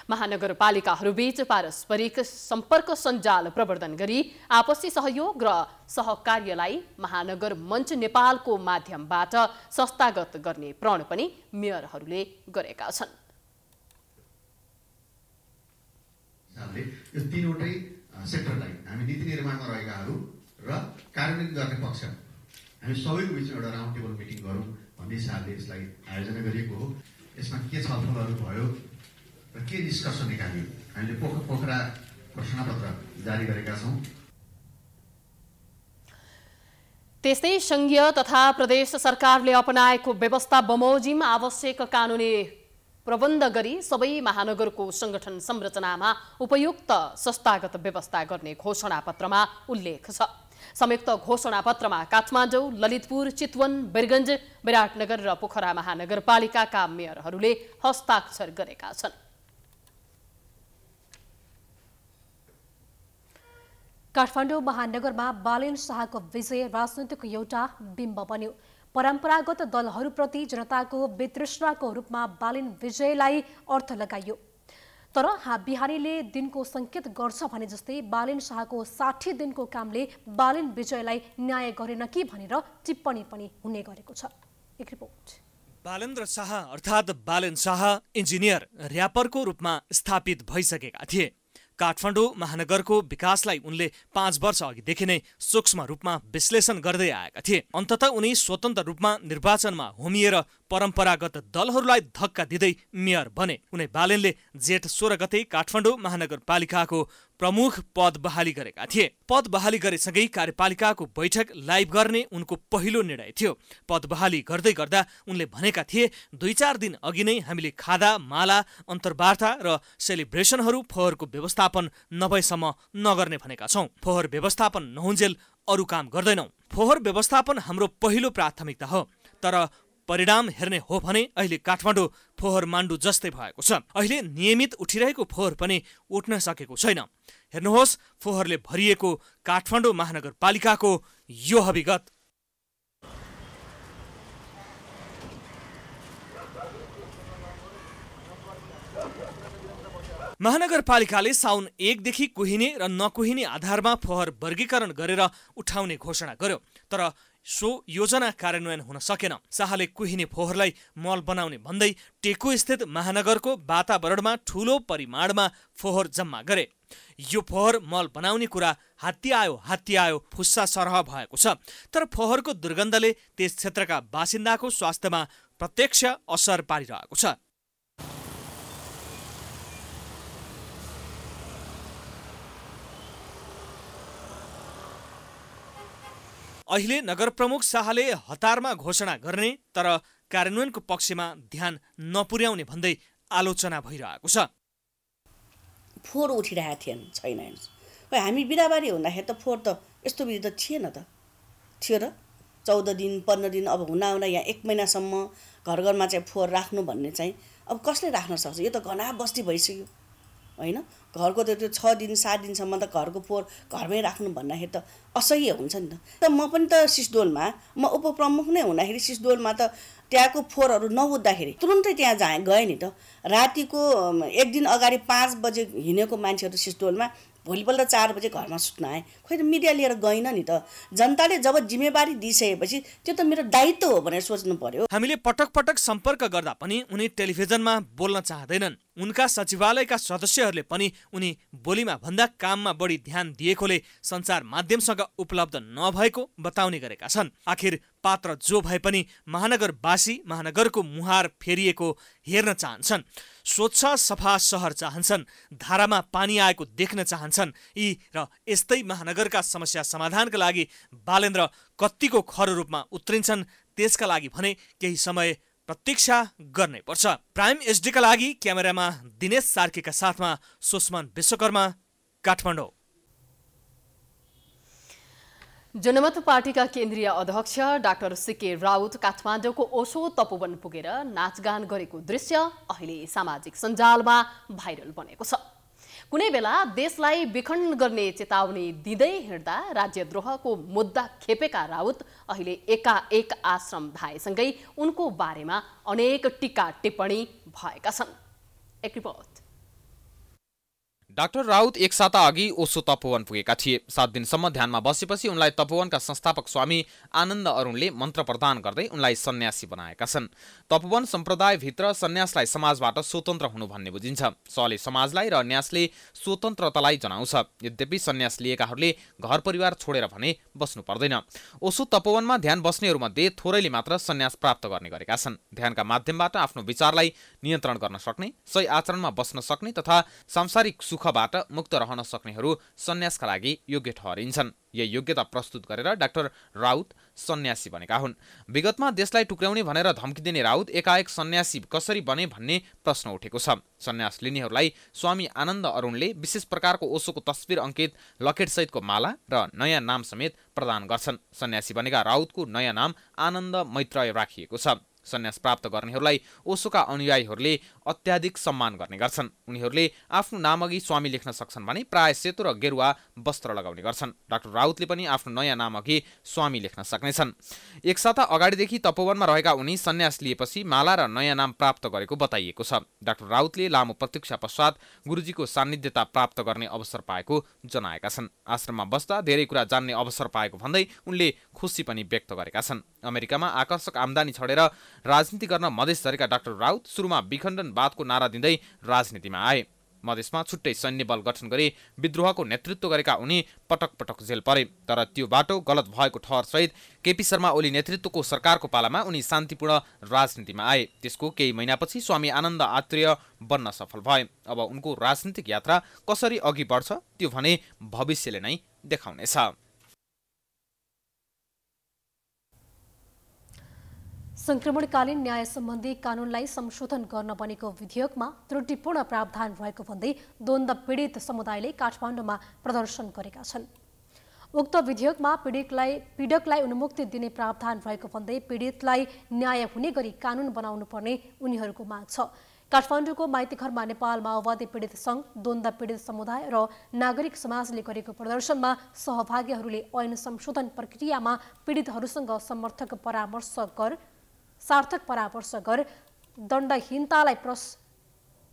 महानगरपालिकाहरूबीच पारस्परिक सम्पर्क सञ्जाल प्रवर्धन गरी आपसी सहयोग र सहकार्यलाई महानगर मञ्च नेपालको माध्यमबाट संस्थागत गर्ने प्रण पनि मेयरहरूले गरेका छन्। यो तीनवटै सेक्टरलाई हामी नीति निर्माणमा रहेकाहरू र कार्यान्वयन गर्ने पक्ष हामी सबैको बिचमा एउटा राउन्ड टेबल मिटिङ गरौँ भन्ने हिसाबले यसलाई आयोजना गरिएको हो। यसमा के छलफलहरू भयो र के निष्कर्ष निकालियो हामीले पोखरा घोषणापत्र जारी गरेका छौँ। त्यस्तै संघीय तथा प्रदेश सरकारले अपनाएको व्यवस्था बमोजिम आवश्यक कानुनी प्रबन्ध गरी सबै महानगरको संगठन संरचनामा उपयुक्त संस्थागत व्यवस्था गर्ने घोषणापत्रमा उल्लेख छ। संयुक्त घोषणापत्रमा काठमाडौँ, ललितपुर, चितवन, बैरगञ्ज, विराटनगर र पोखरा महानगरपालिकाका मेयरहरूले हस्ताक्षर गरेका छन्। काठमाडौँ महानगरमा बालेन शाहको विजय राजनीतिको एउटा बिम्ब बन्यो। परम्परागत दलहरूप्रति जनताको वितृष्णाको रूपमा बालेन विजयलाई अर्थ लगाइयो। तर बिहारीले दिनको संकेत गर्छ भने जस्तै बालेन शाहको 60 दिनको कामले बालेन विजयलाई न्याय गरेन कि भनेर टिप्पणी पनि हुने गरेको छ। एक रिपोर्ट। बालेन्द्र शाह अर्थात् बालेन शाह इन्जिनियर र्यापरको रूपमा स्थापित भइसकेका थिए। काठमाडौँ महानगरको विकासलाई उनले 5 वर्ष अघिदेखि नै सूक्ष्म रूपमा विश्लेषण गर्दै आएका थिए। अन्ततः उनी स्वतन्त्र रूपमा निर्वाचनमा होमिएर परम्परागत दलहरूलाई धक्का दिँदै मेयर बने। उनी बालेनले जेठ 16 गते काठमाडौँ महानगरपालिकाको प्रमुख पद बहाली गरेका थिए। पद बहाली गरेसँगै कार्यपालिकाको बैठक लाइभ गर्ने उनको पहिलो निर्णय थियो। पद बहाली गर्दै गर्दा उनले भनेका थिए 2-4 दिन अघि नै हामीले खादा, माला, अन्तर्वार्ता र सेलिब्रेसनहरू फोहोरको व्यवस्थापन नभएसम्म नगर्ने भनेका छौँ। फोहोर व्यवस्थापन नहुन्जेल अरू काम गर्दैनौँ। फोहोर व्यवस्थापन हाम्रो पहिलो प्राथमिकता हो। तर परिणाम हेर्ने हो भने अहिले काठमाडौँ फोहोर माण्डु जस्तै भएको छ। अहिले नियमित उठिरहेको फोहोर पनि उठ्न सकेको छैन। हेर्नुहोस् फोहोरले भरिएको काठमाडौँ महानगरपालिकाको यो हविगत। महानगरपालिकाले साउन 1 देखि कुहिने र नकुहिने आधारमा फोहोर वर्गीकरण गरेर उठाउने घोषणा गर्यो। तर सो योजना कार्यान्वयन हुन सकेन। शाहले कुहिने फोहोरलाई मल बनाउने भन्दै टेकु स्थित महानगरको वातावरणमा ठूलो परिमाणमा फोहोर जम्मा गरे। यो फोहोर मल बनाउने कुरा हात्ती आयो फुस्सा सरह भएको छ। तर फोहोरको दुर्गन्धले त्यस क्षेत्रका बासिन्दाको स्वास्थ्यमा प्रत्यक्ष असर पारिरहेको छ। अहिले नगर प्रमुख शाहले हतारमा घोषणा गर्ने तर कार्यान्वयनको पक्षमा ध्यान नपुर्याउने भन्दै आलोचना भइरहेको छ। फोहोर उठिरहेको छैन। हामी बिराबारी हुँदाखेरि त फोहोर त यस्तो विधि त थिएन त। थियो र 14 दिन 15 दिन अब हुना यहाँ 1 महिनासम्म घर घरमा चाहिँ फोहोर राख्नु भन्ने चाहिँ अब कसले राख्न सक्छ? यो त घना बस्ती भइसक्यो होइन। घरको त्यो 6 दिन 7 दिनसम्म त घरको फोहोर घरमै राख्नु भन्दाखेरि त असह्य हुन्छ नि त। म पनि त सिसडोलमा म उपप्रमुख नै हुँदाखेरि सिसडोलमा त त्यहाँको फोहोरहरू नबुझ्दाखेरि तुरुन्तै त्यहाँ गएँ नि त। रातिको 1 दिन अगाडि 5 बजे हिँडेको मान्छेहरू सिसडोलमा भोलिपल्ट 4 बजे घरमा सुत्न आए। खोइ त मिडिया लिएर गएन नि त। जनताले जब जिम्मेवारी दिइसकेपछि त्यो त मेरो दायित्व हो भनेर सोच्नु पर्यो। हामीले पटक पटक सम्पर्क गर्दा पनि उनी टेलिभिजनमा बोल्न चाहदैनन्। उनका सचिवालयका सदस्यहरूले पनि उनी बोलीमा भन्दा काममा बढी ध्यान दिएकोले सञ्चार माध्यमसँग उपलब्ध नभएको बताउने गरेका छन्। आखिर पात्र जो भए पनि महानगरवासी महानगरको मुहार फेरिएको हेर्न चाहन्छन्। स्वच्छ सफा सहर चाहन्छन्। धारामा पानी आएको देख्न चाहन्छन्। यी र यस्तै महानगरका समस्या समाधानका लागि बालेन्द्र कत्तिको खरो रूपमा उत्रिन्छन् त्यसका लागि भने केही समय प्रतीक्षा गर्नै पर्छ। प्राइम एचडीका लागि क्यामेरामा दिनेश सार्कीका साथमा सुषमन विश्वकर्मा, काठमाडौँ। जनमत पार्टीका केन्द्रीय अध्यक्ष डाक्टर सीके राउत काठमाडौँको ओशो तपोवन पुगेर नाचगान गरेको दृश्य अहिले सामाजिक सञ्जालमा भाइरल बनेको छ। कुनै बेला देशलाई विखण्डन गर्ने चेतावनी दिँदै हिँड्दा राज्यद्रोहको मुद्दा खेपेका राउत अहिले एकाएक आश्रम धाएसँगै उनको बारेमा अनेक टीका टिप्पणी भएका छन्। एक रिपोर्ट। डाक्टर राउत एक साता अघि ओशो तपोवन पुगेका थिए। 7 दिनसम्म ध्यानमा बसेपछि उनलाई तपोवनका संस्थापक स्वामी आनन्द अरुणले मन्त्र प्रदान गर्दै उनलाई सन्यासी बनाएका छन्। तपोवन सम्प्रदायभित्र सन्यासलाई समाजबाट स्वतन्त्र हुनु भन्ने बुझिन्छ। सले समाजलाई र न्यासले स्वतन्त्रतालाई जनाउँछ। यद्यपि सन्यास लिएकाहरूले घर परिवार छोडेर भने बस्नु पर्दैन। ओशो तपोवनमा ध्यान बस्नेहरूमध्ये थोरैले मात्र सन्यास प्राप्त गर्ने गरेका छन्। ध्यानका माध्यमबाट आफ्नो विचारलाई नियन्त्रण गर्न सक्ने, सही आचरणमा बस्न सक्ने तथा सांसारिक सुखबाट मुक्त रहन सक्नेहरू सन्यासका लागि योग्य ठहरिन्छन्। यही योग्यता प्रस्तुत गरेर डाक्टर राउत सन्यासी बनेका हुन्। विगतमा देशलाई टुक्र्याउने भनेर धम्की दिने राउत एकाएक सन्यासी कसरी बने भन्ने प्रश्न उठेको छ। सन्यास लिनेहरूलाई स्वामी आनन्द अरुणले विशेष प्रकारको ओशोको तस्बिर अंकित लकेटसहितको माला र नयाँ नाम समेत प्रदान गर्छन्। सन्यासी बनेका राउतको नयाँ नाम आनन्द मैत्रेय राखिएको छ। सन्यास प्राप्त गर्नेहरूलाई ओशोका अनुयायीहरूले अत्याधिक सम्मान गर्ने गर्छन्। उनीहरूले आफ्नो नामअघि स्वामी लेख्न सक्छन् भने प्राय सेतो र गेरुवा वस्त्र लगाउने गर्छन्। डाक्टर राउतले पनि आफ्नो नयाँ नामअघि स्वामी लेख्न सक्नेछन्। एक साता अगाडिदेखि तपोवनमा रहेका उनी सन्यास लिएपछि माला र नयाँ नाम प्राप्त गरेको बताइएको छ। डाक्टर राउतले लामो प्रतीक्षा पश्चात गुरुजीको सान्निध्यता प्राप्त गर्ने अवसर पाएको जनाएका छन्। आश्रममा बस्दा धेरै कुरा जान्ने अवसर पाएको भन्दै उनले खुसी पनि व्यक्त गरेका छन्। अमेरिकामा आकर्षक आम्दानी छडेर राजनीति गर्न मधेस झरेका डाक्टर राउत सुरुमा विखण्डनवादको नारा दिँदै राजनीतिमा आए। मधेसमा छुट्टै सैन्य बल गठन गरी विद्रोहको नेतृत्व गरेका उनी पटक पटक जेल परे। तर त्यो बाटो गलत भएको ठहर सहित केपी शर्मा ओली नेतृत्वको सरकारको पालामा उनी शान्तिपूर्ण राजनीतिमा आए। त्यसको केही महिनापछि स्वामी आनन्द आत्रेय बन्न सफल भए। अब उनको राजनीतिक यात्रा कसरी अघि बढ्छ त्यो भने भविष्यले नै देखाउनेछ। संक्रमणकालीन न्याय सम्बन्धी कानूनलाई संशोधन गर्न बनेको विधेयकमा त्रुटिपूर्ण प्रावधान रहेको भन्दै द्वन्द्व पीडित समुदायले काठमाडौँमा प्रदर्शन गरेका छन्। उक्त विधेयकमा पीडकलाई उन्मुक्ति दिने प्रावधान रहेको भन्दै पीडितलाई न्याय हुने गरी कानून बनाउनु पर्ने उनीहरूको माग छ। काठमाडौँको माइतीघरमा नेपाल माओवादी पीडित संघ, द्वन्द्व पीडित समुदाय र नागरिक समाजले गरेको प्रदर्शनमा सहभागीहरूले ऐन संशोधन प्रक्रियामा पीडितहरूसँग सार्थक परामर्श गर दण्डहीनतालाई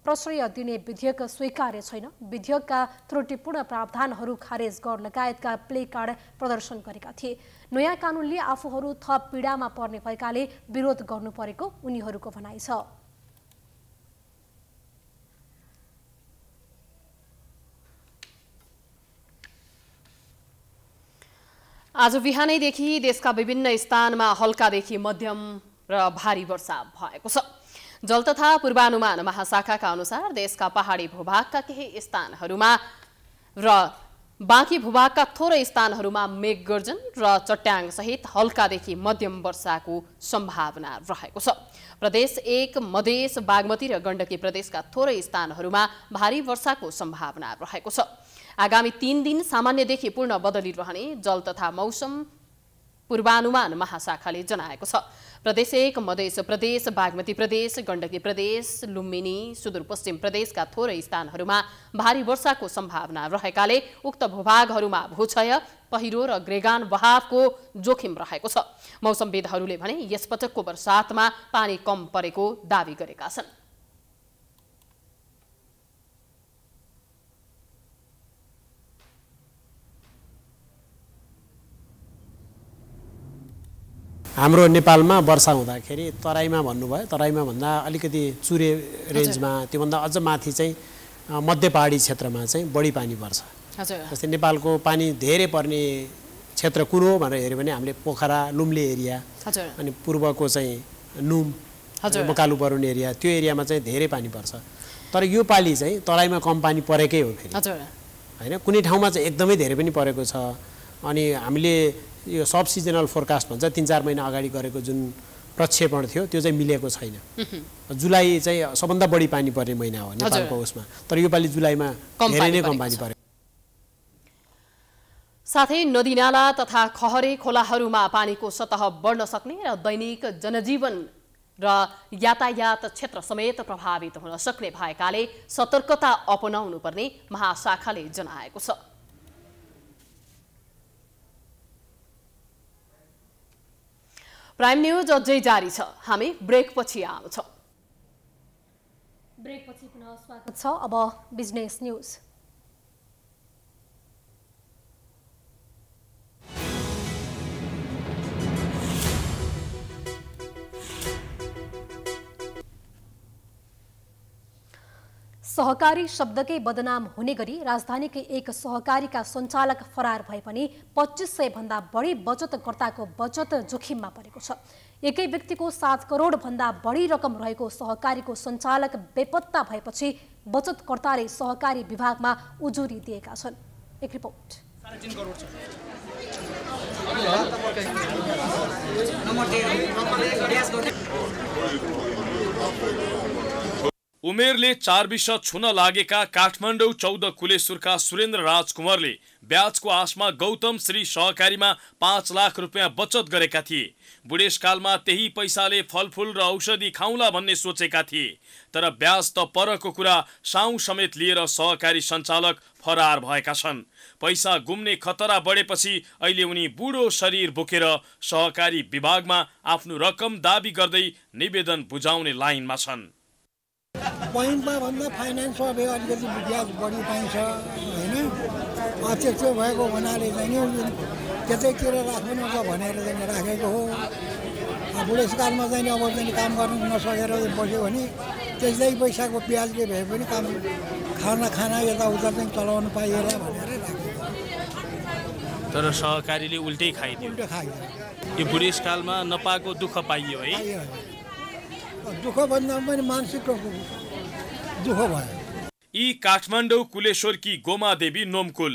प्रश्रय दिने विधेयक स्वीकार्य छैन। विधेयकका त्रुटिपूर्ण प्रावधानहरू खारेज गर्न लगायतका प्ले कार्ड प्रदर्शन गरेका थिए। नयाँ कानूनले आफूहरू थप पीडामा पर्ने भएकाले विरोध गर्नु परेको उनीहरूको भनाइ छ। आज बिहानैदेखि देशका विभिन्न स्थानमा हल्कादेखि मध्यम र भारी वर्षा भएको छ। जल तथा पूर्वानुमान महाशाखाका अनुसार देशका पहाडी भूभागका केही स्थानहरूमा र बाँकी भूभागका थोरै स्थानहरूमा मेघगर्जन र चट्याङ सहित हल्कादेखि मध्यम वर्षाको सम्भावना रहेको छ। प्रदेश 1, मधेस, बागमती र गण्डकी प्रदेशका थोरै स्थानहरूमा भारी वर्षाको सम्भावना रहेको छ। आगामी 3 दिन सामान्यदेखि पूर्ण बदली रहने जल तथा मौसम पूर्वानुमान महाशाखाले जनाएको छ। प्रदेश 1, मधेस प्रदेश, बागमती प्रदेश, गण्डकी प्रदेश, लुम्बिनी, सुदूरपश्चिम प्रदेशका थोरै स्थानहरूमा भारी वर्षाको सम्भावना रहेकाले उक्त भूभागहरूमा भूक्षय, पहिरो र ग्रेगान बहावको जोखिम रहेको छ। मौसमविदहरूले भने यसपटकको वर्षातमा पानी कम परेको दावी गरेका छन्। हाम्रो नेपालमा वर्षा हुँदाखेरि तराईमा भन्नुभयो, तराईमा भन्दा अलिकति चुरे रेन्जमा त्योभन्दा अझ माथि चाहिँ मध्य पहाडी क्षेत्रमा चाहिँ बढी पानी पर्छ। जस्तै नेपालको पानी धेरै पर्ने क्षेत्र कुन हो भनेर हेऱ्यो भने हामीले पोखरा, लुम्ले एरिया अनि पूर्वको चाहिँ नुम, मकालु बरुण एरिया, त्यो एरियामा चाहिँ धेरै पानी पर्छ। तर यो पालि चाहिँ तराईमा कम पानी परेकै हो फेरि हैन, कुनै ठाउँमा चाहिँ एकदमै धेरै पनि परेको छ। अनि हामीले यो सब सिजनल फोरकास्ट भन्छ 3-4 महिना अगाडि गरेको जुन प्रक्षेपण थियो त्यो चाहिँ मिलेको छैन। जुलाई चाहिँ सबभन्दा बढी पानी पर्ने महिना हो नेपालको उसमा, तर यो पालि जुलाईमा धेरै नै कम पानी पर्यो। साथै नदीनाला तथा खहरे खोलाहरूमा पानीको सतह बढ्न सक्ने र दैनिक जनजीवन र यातायात क्षेत्र समेत प्रभावित हुन सक्ने भएकाले सतर्कता अपनाउनु पर्ने महाशाखाले जनाएको छ। प्राइम न्यूज अझै जारी छ, हामी ब्रेकपछि आउँछौँ। ब्रेकपछि पुनः स्वागत छ। अब बिजनेस न्यूज। सहकारी शब्दकै बदनाम हुने गरी राजधानीकै एक सहकारीका सञ्चालक फरार भए पनि 2500 भन्दा बढी बचतकर्ताको बचत जोखिममा परेको छ। एकै व्यक्तिको 7 करोड भन्दा बढी रकम रहेको सहकारीको सञ्चालक बेपत्ता भएपछि बचतकर्ताले सहकारी विभागमा उजुरी दिएका छन्। एक रिपोर्ट। उमेरले 4 विष छुन लागेका काठमाडौँ 14 कुलेश्वरका सुरेन्द्र राजकुमारले ब्याजको आशमा गौतम श्री सहकारीमा 5 लाख रुपियाँ बचत गरेका थिए। बुढेसकालमा त्यही पैसाले फलफुल र औषधि खाउला भन्ने सोचेका थिए, तर ब्याज त परको कुरा साउ समेत लिएर सहकारी सञ्चालक फरार भएका छन्। पैसा गुम्ने खतरा बढेपछि अहिले उनी बुढो शरीर बोकेर सहकारी विभागमा आफ्नो रकम दाबी गर्दै निवेदन बुझाउने लाइनमा छन्। बैंकमा भन्दा फाइनेन्समा भए अलिकति ब्याज बढी पाइन्छ होइन, अध्यक्ष भएको हुनाले चाहिँ त्यतैतिर राख्नु न भनेर चाहिँ राखेको हो। बुढेसकालमा चाहिँ अब चाहिँ काम गर्नु नसकेर बस्यो भने त्यसै पैसाको ब्याजले भए पनि काम खाना यताउता चाहिँ चलाउनु पाइएला भनेर राखेको। तर सहकारीले उल्टै खाइदियो। यो बुढेसकालमा नपाएको दुःख पाइयो है। दुःख भन्दा पनि मानसिक दुःख भयो। यी काठमाडौँ कुलेश्वरकी गोमा देवी नोमकुल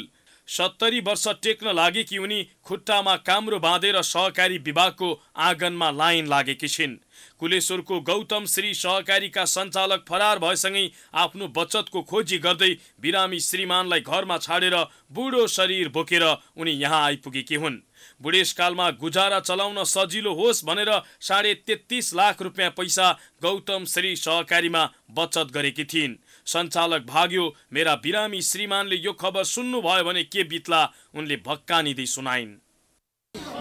70 वर्ष टेक्न लागेकी उनी खुट्टामा काम्रो बाँधेर सहकारी विभागको आँगनमा लाइन लागेकी छिन्। कुलेश्वरको गौतम श्री सहकारीका सञ्चालक फरार भएसँगै आफ्नो बचतको खोजी गर्दै बिरामी श्रीमानलाई घरमा छाडेर बुढो शरीर बोकेर उनी यहाँ आइपुगेकी हुन्। बुढेसकालमा गुजारा चलाउन सजिलो होस् भनेर 33.5 लाख रुपियाँ पैसा गौतम श्री सहकारीमा बचत गरेकी थिइन्। सञ्चालक भाग्यो, मेरा बिरामी श्रीमानले यो खबर सुन्नुभयो भने के बित्ला, उनले भक्कानिँदै सुनाइन्।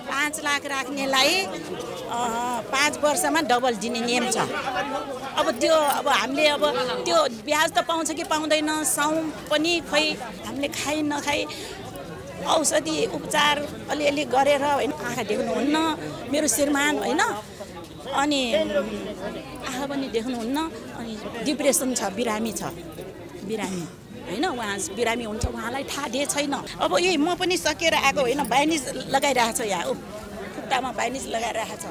5 लाख राख्नेलाई 5 वर्षमा डबल दिने नियम छ। अब हामीले त्यो ब्याज त पाउँछ कि पाउँदैन, साउँ पनि खोइ हामीले खाइ नखाइ औषधि उपचार अलिअलि गरेर होइन, आँखा देख्नुहुन्न मेरो श्रीमान होइन, अनि आँखा पनि देख्नुहुन्न, अनि डिप्रेसन छ, बिरामी होइन, उहाँ बिरामी हुन्छ, उहाँलाई थाहा दिए छैन। अब यही म पनि सकेर आएको होइन, बाइनिज लगाइरहेको छ, यहाँ खुट्टामा बाइनिज लगाइरहेको छ।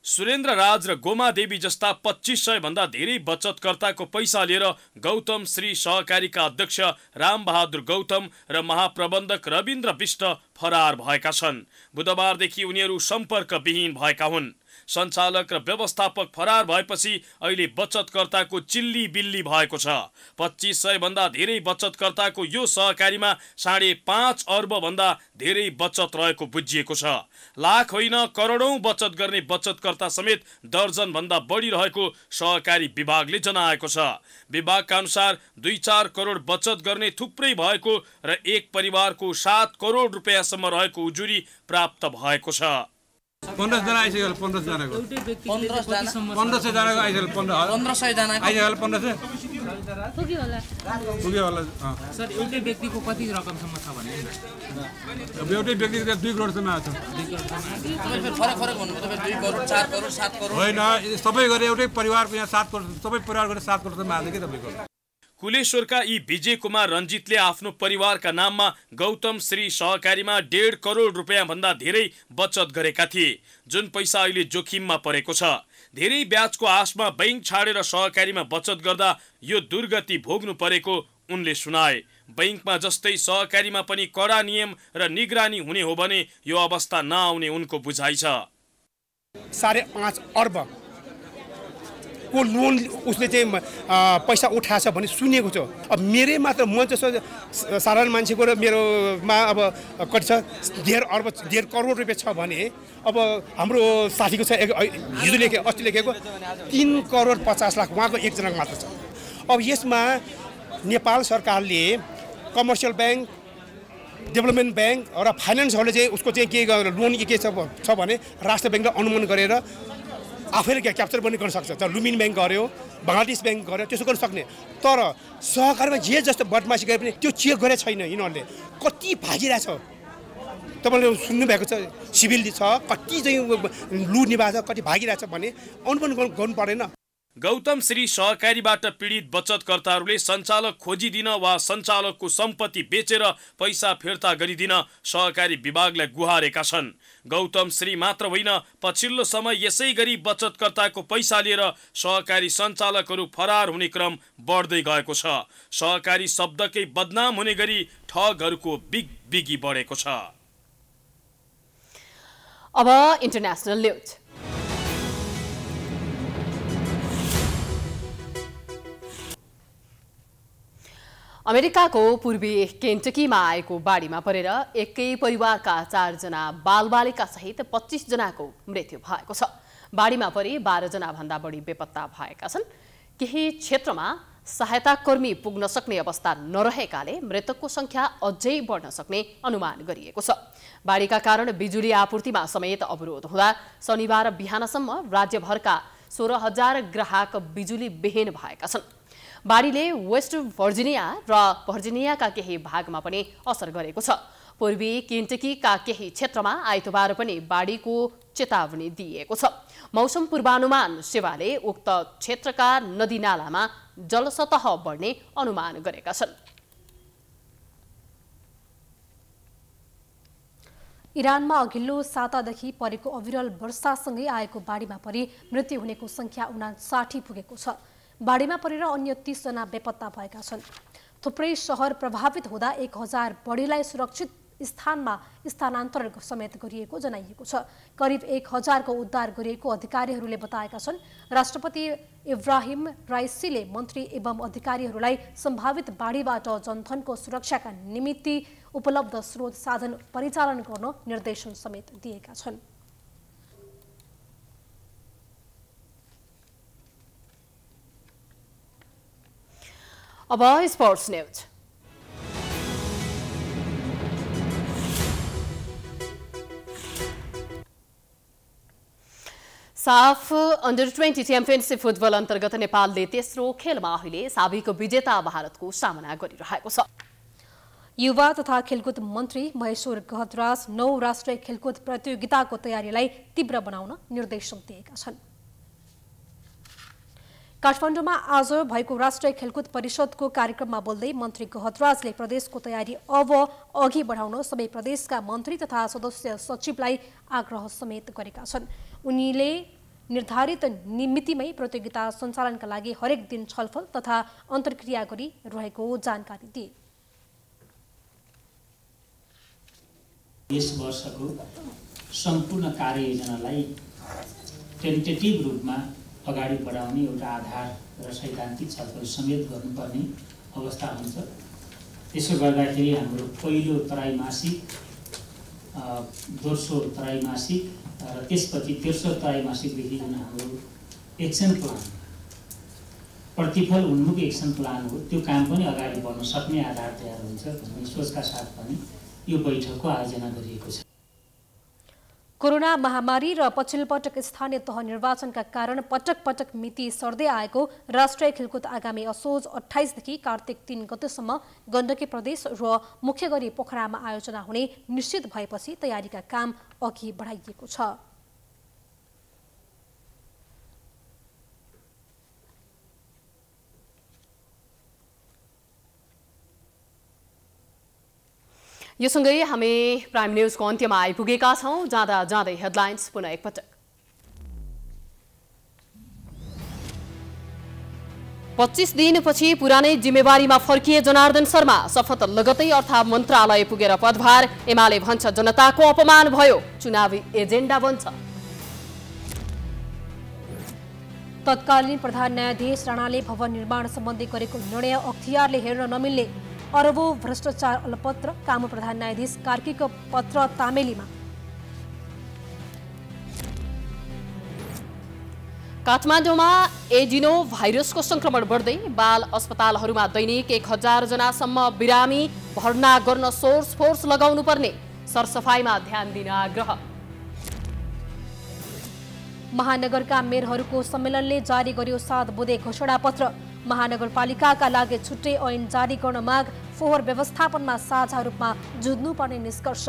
सुरेन्द्र राज र गोमा देवी जस्ता 2500 भन्दा धेरै बचतकर्ताको पैसा लिएर गौतम श्री सहकारीका अध्यक्ष रामबहादुर गौतम र महाप्रबन्धक रविन्द्र विष्ट फरार भएका छन्। बुधबारदेखि उनीहरू सम्पर्कविहीन भएका हुन्। सञ्चालक र व्यवस्थापक फरार भएपछि अहिले बचतकर्ताको चिल्ली बिल्ली भएको छ। 2500 भन्दा धेरै बचतकर्ताको यो सहकारीमा 5.5 अर्ब भन्दा धेरै बचत रहेको बुझिएको छ। लाख होइन करोडौं बचत गर्ने बचतकर्ता समेत दर्जन भन्दा बढी रहेको सहकारी विभागले जनाएको छ। विभागका अनुसार 2-4 करोड बचत गर्ने थुप्रै भएको र एक परिवारको 7 करोड रुपियाँसम्म रहेको उजुरी प्राप्त भएको छ। 15 जना आइसक्यो। 15 जनाको 1500 जनाको आइसक्यो। 1500 जना आइसक्यो। 1500 पुग्यो होला सर। एउटै व्यक्तिको कति रकमसम्म छ भने अब एउटै व्यक्तिको 2 करोडसम्म आछ। फरक भन्नु तपाईँ 2 करोड 4 करोड 7 करोड होइन, सबै गरे एउटै परिवारको यहाँ 7 करोड, सबै परिवार गरे 7 करोडसम्म आछ के तपाईको। कुलेश्वरका यी विजय कुमार रञ्जितले आफ्नो परिवारका नाममा गौतम श्री सहकारीमा 1.5 करोड रुपियाँ भन्दा धेरै बचत गरेका थिए, जुन पैसा अहिले जोखिममा परेको छ। धेरै ब्याजको आशमा बैंक छाडेर सहकारीमा बचत गर्दा यो दुर्गति भोग्नु परेको उनले सुनाए। बैंकमा जस्तै सहकारीमा पनि कडा नियम र निगरानी हुने हो भने यो अवस्था नआउने उनको बुझाइ छ। 5.5 अर्ब को लोन उसले चाहिँ पैसा उठाएछ भने सुनेको छ। अब मेरै मात्र म जस्तो साधारण मान्छेको र मेरोमा अब कति छ 1.5 करोड रुपियाँ छ भने अब हाम्रो साथीको छ हिजो लेखेको अस्ति लेखेको 3 करोड 50 लाख उहाँको एकजनाको मात्र छ। अब यसमा नेपाल सरकारले कमर्सियल ब्याङ्क, डेभलपमेन्ट ब्याङ्क र फाइनेन्सहरूले चाहिँ उसको चाहिँ के लोन के छ भने राष्ट्र ब्याङ्कले अनुमोदन गरेर आफैले क्याप्चर पनि गर्न सक्छ। तर लुम्बिनी ब्याङ्क गर्यो, बङ्गलादेश ब्याङ्क गर्यो, त्यसो गर्न सक्ने। तर सहकारीमा जे जस्तो बदमासी गरे पनि त्यो चेक गरेको छैन। यिनीहरूले कति भागिरहेछ तपाईँले सुन्नुभएको छ, सिभिल छ, कति चाहिँ लुट्ने भएको छ, कति भागिरहेछ भने अनुमोदन गर्नु परेन। गौतम श्री सहकारीबाट पीडित बचतकर्ताहरूले सञ्चालक खोजिदिन वा सञ्चालकको सम्पत्ति बेचेर पैसा फिर्ता गरिदिन सहकारी विभागलाई गुहारेका छन्। गौतम श्री मात्र होइन, पछिल्लो समय यसै गरी बचतकर्ताको पैसा लिएर सहकारी सञ्चालकहरू फरार हुने क्रम बढ्दै गएको छ। सहकारी शब्दकै बदनाम हुने गरी ठगहरूको बिगी बढेको छ। अब इन्टरनेशनल न्यूज। अमेरिकाको पूर्वी केन्टकीमा आएको बाढीमा परेर एकै परिवारका 4 जना बालबालिका सहित 25 जनाको मृत्यु भएको छ। बाढीमा परि 12 जना भन्दा बढी बेपत्ता भएका छन्। केही क्षेत्रमा सहायताकर्मी पुग्न सक्ने अवस्था नरहेकाले मृतकको संख्या अझै बढ्न सक्ने अनुमान गरिएको छ। बाढीका कारण बिजुली आपूर्तिमा समेत अवरोध हुँदा शनिबार बिहानसम्म राज्यभरका 16,000 ग्राहक बिजुली विहीन भएका छन्। बाढीले वेस्ट भर्जिनिया र भर्जिनियाका केही भागमा पनि असर गरेको छ। पूर्वी केन्टकीका केही क्षेत्रमा आइतबार पनि बाढीको चेतावनी दिइएको छ। मौसम पूर्वानुमान सेवाले उक्त क्षेत्रका नदीनालामा जलसतह बढ्ने अनुमान गरेका छन्। इरानमा अघिल्लो सातादेखि परेको अविरल वर्षासँगै आएको बाढीमा परि मृत्यु हुनेको संख्या 59 पुगेको छ। बाढीमा परेर अन्य 30 जना बेपत्ता भएका छन्। थुप्रै शहर प्रभावित हुँदा 1000 बढीलाई सुरक्षित स्थानमा स्थानान्तरण समेत गरिएको जनाइएको छ। करिब 1000 को उद्धार गरिएको अधिकारीहरूले बताएका छन्। राष्ट्रपति इब्राहिम राइसीले मन्त्री एवं अधिकारीहरूलाई सम्भावित बाढीबाट जनधनको सुरक्षाका निमित्त उपलब्ध स्रोत साधन परिचालन गर्न निर्देशन समेत दिएका छन्। अब स्पोर्ट्स न्यूज। साफ अन्डर 20 च्याम्पियनशिप फुटबल अन्तर्गत नेपालले तेस्रो खेलमा अहिले साबिक विजेता भारतको सामना गरिरहेको छ। युवा तथा खेलकुद मन्त्री महेश्वर गहतराज 9 राष्ट्रिय खेलकुद प्रतियोगिताको तयारीलाई तीव्र बनाउन निर्देशन दिएका छन्। काठमाडौँमा आज भएको राष्ट्रिय खेलकुद परिषदको कार्यक्रममा बोल्दै मन्त्री गहतराजले प्रदेशको तयारी अब अघि बढाउन सबै प्रदेशका मन्त्री तथा सदस्य सचिवलाई आग्रह समेत गरेका छन्। उनीले निर्धारित मितिमै प्रतियोगिता सञ्चालनका लागि हरेक दिन छलफल तथा अन्तर्क्रिया गरिरहेको जानकारी दिए। यस वर्षको सम्पूर्ण कार्ययोजनालाई टेन्टेटिभ रूपमा अगाडि बढाउने एउटा आधार र सैद्धान्तिक छलफल समेत गर्नुपर्ने अवस्था हुन्छ। त्यसो गर्दाखेरि हाम्रो पहिलो त्रैमासिक, दोस्रो त्रैमासिक र त्यसपछि तेस्रो त्रैमासिकदेखि जुन हाम्रो एक्सन प्लान, प्रतिफल उन्मुख एक्सन प्लान हो, त्यो काम पनि अगाडि बढ्न सक्ने आधार तयार हुन्छ भन्ने सोचका साथ पनि यो बैठकको आयोजना गरिएको छ। कोरोना महामारी र पछिल्लो पटक स्थानीय तह निर्वाचनका कारण पटक पटक मिति सर्दै आएको राष्ट्रिय खेलकुद आगामी असोज 28 देखि कार्तिक 3 गतेसम्म गण्डकी प्रदेश र मुख्य गरी पोखरामा आयोजना हुने निश्चित भएपछि तयारीका काम अघि बढाइएको छ। यो सँगै हामी प्राइम न्यूजको अन्त्यमा आइपुगेका छौं। जाँदा जाँदै हेडलाइन्स पुनः एकपटक। 25 दिनपछि पुरानै जिम्मेवारीमा फर्किए जनार्दन शर्मा। शपथ लगतै अर्थ मन्त्रालय पुगेर पदभार। एमाले भन्छ जनताको अपमान भयो, चुनावी एजेन्डा बन्छ। तत्कालीन प्रधान न्यायाधीश राणाले भवन निर्माण सम्बन्धी गरेको निर्णय अख्तियारले हेर्न नमिल्ने। अरबौं भ्रष्टाचार अलपत्र कामु प्रधान न्यायाधीश कार्कीको पत्र तामेलीमा। काठमाडौँमा एडिनो भाइरसको संक्रमण बढ्दै बाल अस्पतालहरूमा दैनिक 1000 जनासम्म बिरामी भर्ना गर्न फोर्स लगाउनु पर्ने। सरसफाइमा ध्यान दिन आग्रह। महानगरका मेयरहरूको सम्मेलनले जारी गर्यो 7 बुँदे घोषणापत्र। महानगरपालिकाका लागि छुट्टै ऐन जारी गर्न माग। फोहोर व्यवस्थापनमा साझा रूपमा जुझ्नुपर्ने निष्कर्ष।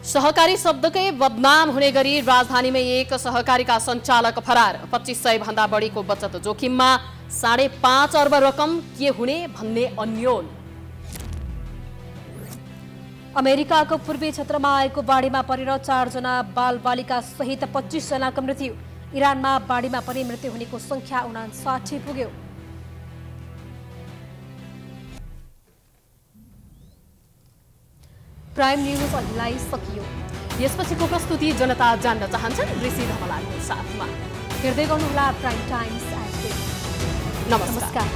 सहकारी शब्दकै बदनाम हुने गरी राजधानीमा एक सहकारीका सञ्चालक फरार। 2500 भन्दा बढीको बचत जोखिममा 5.5 अर्ब रकम के हुने भन्ने अन्योल। अमेरिकाको पूर्वी क्षेत्रमा आएको बाढीमा परेर 4 जना बालबालिका सहित 25 जनाको मृत्यु। इरानमा बाढीमा परि मृत्यु हुनेको संख्या 59 पुग्यो। प्राइम न्यूज अहिलेलाई सकियो। यसपछिको प्रस्तुति जनता जान्न चाहन्छन् ऋषि धमलाको साथमा। हेर्दै गर्नुहोला प्राइम टाइम्स। नमस्कार।